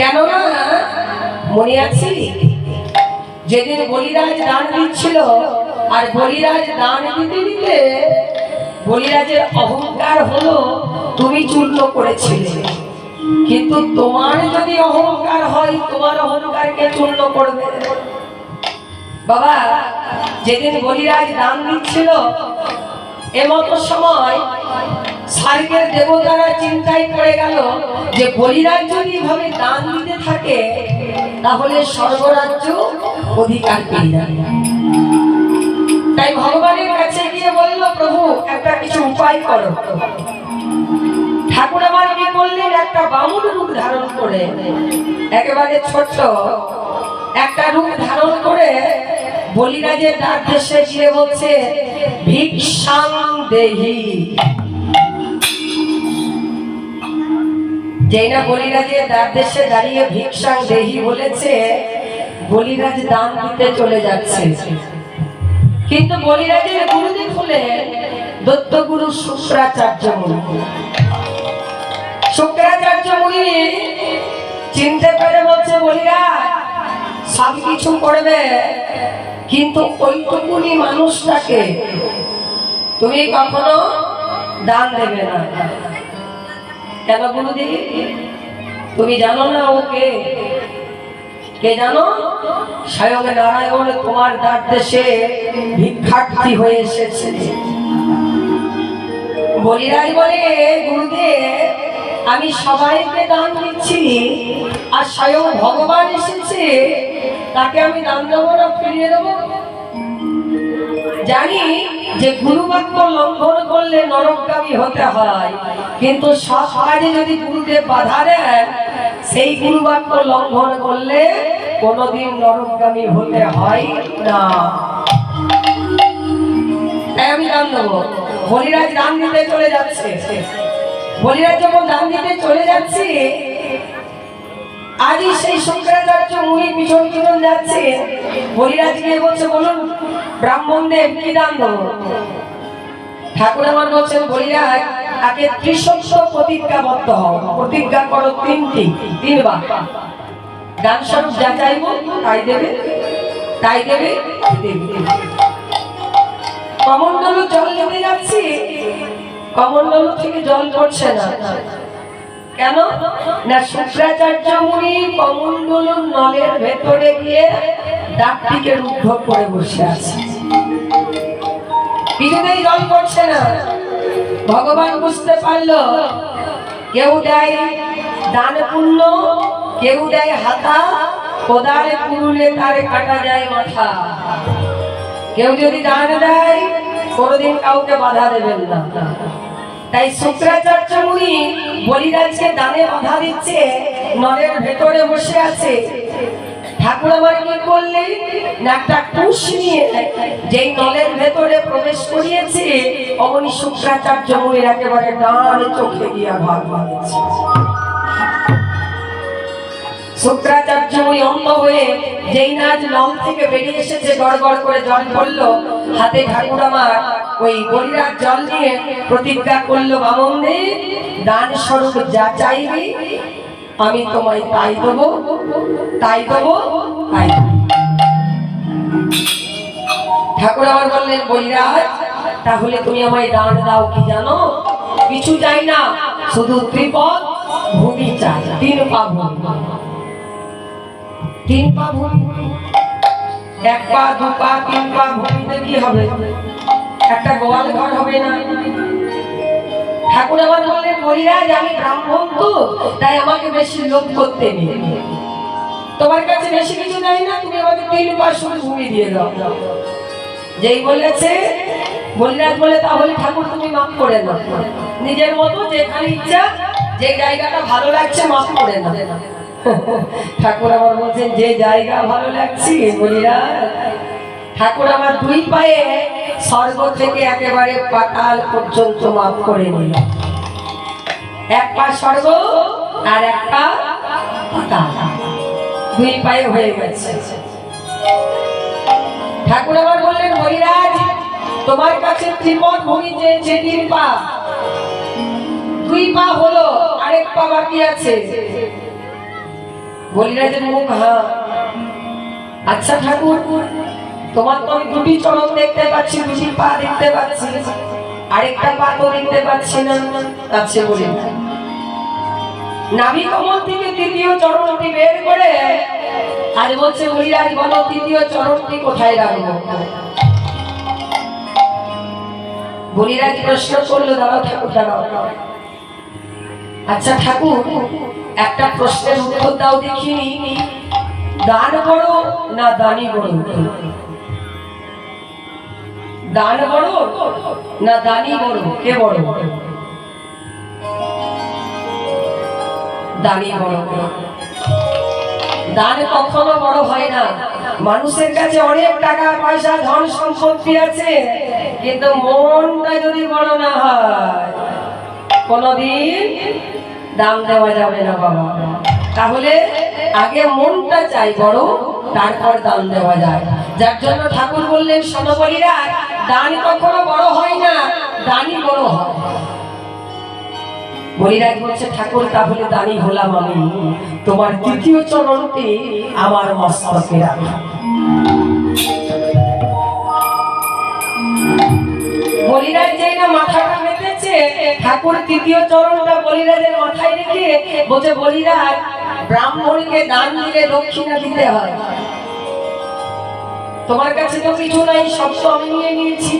কেননা মনে আছে যেদিন বলিরাজ দান দিচ্ছিল, আর বলিরাজ দান দিতে দিতে বলিরাজের অহংকার হলো তুমি চূর্ণ করেছিলে, কিন্তু তোমার যদি অহংকার হয় তোমার অহংকারকে চূর্ণ করবে। বাবা যেদিন বলিরাজ দান দিচ্ছিল এমতো সময় স্বর্গের দেবতারা চিন্তায় পড়ে গেল যে বলিরাজ যদি এভাবে দান দিতে থাকে তাহলে স্বর্গরাজ্য অধিকার পেয়ে যাবে। তাই ভগবানের কাছে গিয়ে বলল, প্রভু একটা কিছু উপায় করো। ঠাকুর আমার কি বললেন, একটা বামুন রূপ ধারণ করে, একেবারে ছোট্ট একটা রূপ ধারণ করে বলিরাজের দ্বারদেশে গিয়ে বলছে, ভিক্ষাং দেহি। যেই না বলিরাজের দ্বারদেশে দাঁড়িয়ে ভিক্ষাং দেহি বলেছে, বলিরাজ দান দিতে চলে যাচ্ছে। কিন্তু বলিরাজের গুরুদেব হলেন দত্তগুরু শুক্রাচার্য মুনি। শুক্রাচার্য মুনি চিনতে পেরে বলছে, বলিরাজ সব কিছু করবে কিন্তু ওইটুকুনি মানুষটাকে তুমি কখনো দান দেবে না। কেন গুরুদেব? তুমি জানো না ওকে? কে জানো? স্বয়ং নারায়ণ তোমার দ্বারদেশে ভিক্ষার্থী হয়ে এসেছে। বলিরাজ বলে, গুরুদেব আমি সবাইকে দান দিচ্ছি, আর স্বয়ং ভগবান এসেছে, তাকে আমি দান দেবো না ফিরিয়ে দেবো? জানি যে গুরুবাক্য লঙ্ঘন করলে নরকগামী হতে হয়, কিন্তু সব কাজে যদি গুরুদেব বাধা দেন সেই গুরুবাক্য লঙ্ঘন করলে কোনোদিন নরকগামী হতে হয় না। তাই আমি দান দেবো। বলিরাজ দান দিতে চলে যাচ্ছে। বলিরাজ যখন দান দিতে চলে যাচ্ছে, আজই সেই শুক্রাচার্য মুনি পিছন পিছন যাচ্ছে। বলিরাজ গিয়ে বলছে, বলুন ব্রাহ্মণদের কি দান দেবো? ঠাকুর আমার বলছেন, বলিরাজ আগে ত্রিশস্য প্রতিজ্ঞাবদ্ধ হও, প্রতিজ্ঞা করো তিনবার। দান স্বরূপ যা চাইবো তাই দেবে, তাই দেবে, দেবে। কমণ্ডল জল নেমে যাচ্ছে, কমণ্ডল থেকে জল পড়ছে না। কেন না? শুক্রাচার্য মুনি কমণ্ডল নলের ভেতরে গিয়ে ডাকটিকে রুদ্ধ করে বসে আছে, কিছুতেই জল পড়ছে না। ভগবান বুঝতে পারলো, কেউ দেয় দান পুণ্য, কেউ দেয় হাতা, কোদালে পুরুলে তারে কাটা যায় মাথা। কেউ যদি দান দেয় কোনোদিন কাউকে বাধা দেবেন না। তাই শুক্রাচার্য মুনি বলিরাজকে দানে বাধা দিচ্ছে, নলের ভেতরে বসে আছে। ঠাকুর আমার কি করলেন না, একটা কুশ নিয়ে যেই নলের ভেতরে প্রবেশ করিয়েছে, অমনি শুক্রাচার্য মুনির একেবারে ডান চোখে গিয়া ভাগ ভাগছে। শুক্রাচার্য মুনি অন্ধ হয়ে যেই না নল থেকে বেরিয়ে এসেছে, গড়গড় করে জল পড়লো হাতে। ঠাকুর আমার ওই বলিরাজ জল নিয়ে প্রতিজ্ঞা করলো, বামনদের দান স্বরূপ যা চাইবি আমি তোমায় তাই দেবো, তাই দেবো, তাই দেবো। ঠাকুর আমার বললেন, বলিরাজ তাহলে তুমি আমায় দান দাও কি জানো? কিছু চাই না, শুধু ত্রিপদ ভূমি চাই, 3 পা ভূমি। 3 পা ভূমি, 1 পা 2 পা 3 পা ভূমিতে কি হবে? একটা গোয়াল ঘর হবে না? ঠাকুর আমার বললেন, বলিরাজ আমি ব্রাহ্মণ তো, তাই আমাকে বেশি লোভ করতে নেই। তোমার কাছে বেশি কিছু নাই না, তুমি আমাকে 3 পা শুধু ভূমি দিয়ে দাও। যেই বলেছে বলিরাজ বলে, তাহলে ঠাকুর তুমি মাফ করে দাও, নিজের মতো যেখানে ইচ্ছা যে জায়গাটা ভালো লাগছে মাফ করে দাও। ঠাকুর আমার বলছেন, যে জায়গা ভালো লাগছে বলিরাজ, ঠাকুর আমার 2 পায়ে স্বর্গ থেকে একেবারে পাতাল পর্যন্ত মাফ করে নিল। 1 পা স্বর্গ আর 1 পা পাতাল, 2 পায়ে হয়ে গেছে। ঠাকুর আমার বললেন, বলিরাজ তোমার কাছে ত্রিপদ ভূমি চেয়েছে, 3 পা, 2 পা হলো, আরেক পা বাকি আছে। বলিরাজের মুখ হা। আচ্ছা ঠাকুর, তোমার তো আমি দুটি চরণ দেখতে পাচ্ছি, দুটি পা দেখতে পাচ্ছি, আরেকটা পা তো দেখতে পাচ্ছি না। আচ্ছা বলি, নাভি কমল থেকে তৃতীয় চরণটি বের করে আর বলছে বলিরাজ বলো তৃতীয় চরণটি কোথায় রাখবো? বলিরাজ প্রশ্ন করলো, দাঁড়াও ঠাকুর দাঁড়াও। আচ্ছা ঠাকুর, একটা প্রশ্নের উত্তর দাও দেখিনি, দান বড় না দানি বড়? দান বড় না দানি বড়? কে বড়? দানি বড়। দান কখনো বড় হয় না। মানুষের কাছে অনেক টাকা পয়সা ধন সম্পত্তি আছে, কিন্তু মনটা যদি বড় না হয় কোনদিন দাম দেওয়া যাবে না বাবা। তাহলে আগে মনটা চাই বড়, তারপর দান দেওয়া যায়। যার জন্য ঠাকুর বললেন শোনো বলিরাজ, দান কখনো বড় হয় না, দানই বড় হয়। বলিরাজ বলছে ঠাকুর তাহলে দানি হলাম আমি, তোমার তৃতীয় চরণটি আমার মস্তকে রাখা। বলিরাজ যেই না মাথাটা মেতেছে, ঠাকুর তৃতীয় চরণটা বলিরাজের মাথায় রেখে বলছে বলিরাজ, ব্রাহ্মণকে দান দিলে দক্ষিণা দিতে হয়। তোমার কাছে তো কিছু নাই, সব তো আমি নিয়ে নিয়েছি,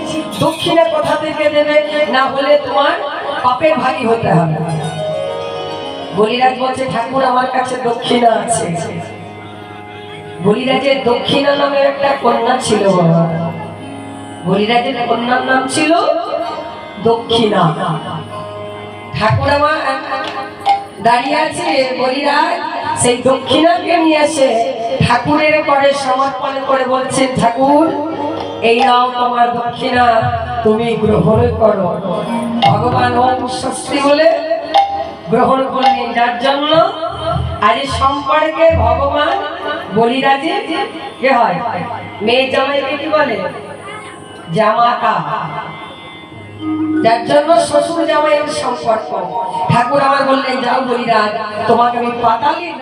দক্ষিণা কোথা থেকে দেবে? না হলে তোমার পাপের ভাগী হতে হবে। বলিরাজ বলছে ঠাকুর আমার কাছে দক্ষিণা আছে। বলিরাজের দক্ষিণা নামের একটা কন্যা ছিল বাবা। বলিরাজের কন্যার নাম ছিল দক্ষিণা। ঠাকুর আমার দাঁড়িয়ে আছে, বলিরাজ সেই দক্ষিণাকে নিয়ে এসে ঠাকুরের করে সমর্পণ করে বলছেন ঠাকুর এই নাও তোমার দক্ষিণা, তুমি গ্রহণ করো। ভগবান ওম স্বস্তি বলে গ্রহণ করলেন। যার জন্য আজ সম্পর্কে ভগবান বলিরাজে কে হয়? মেয়ে জামাইকে কি বলে? জামাতা। যার জন্য শ্বশুর জামাইয়ের সম্পর্ক। ঠাকুর আমার বললেন যাও বলিরাজ, তোমাকে আমি পাতালের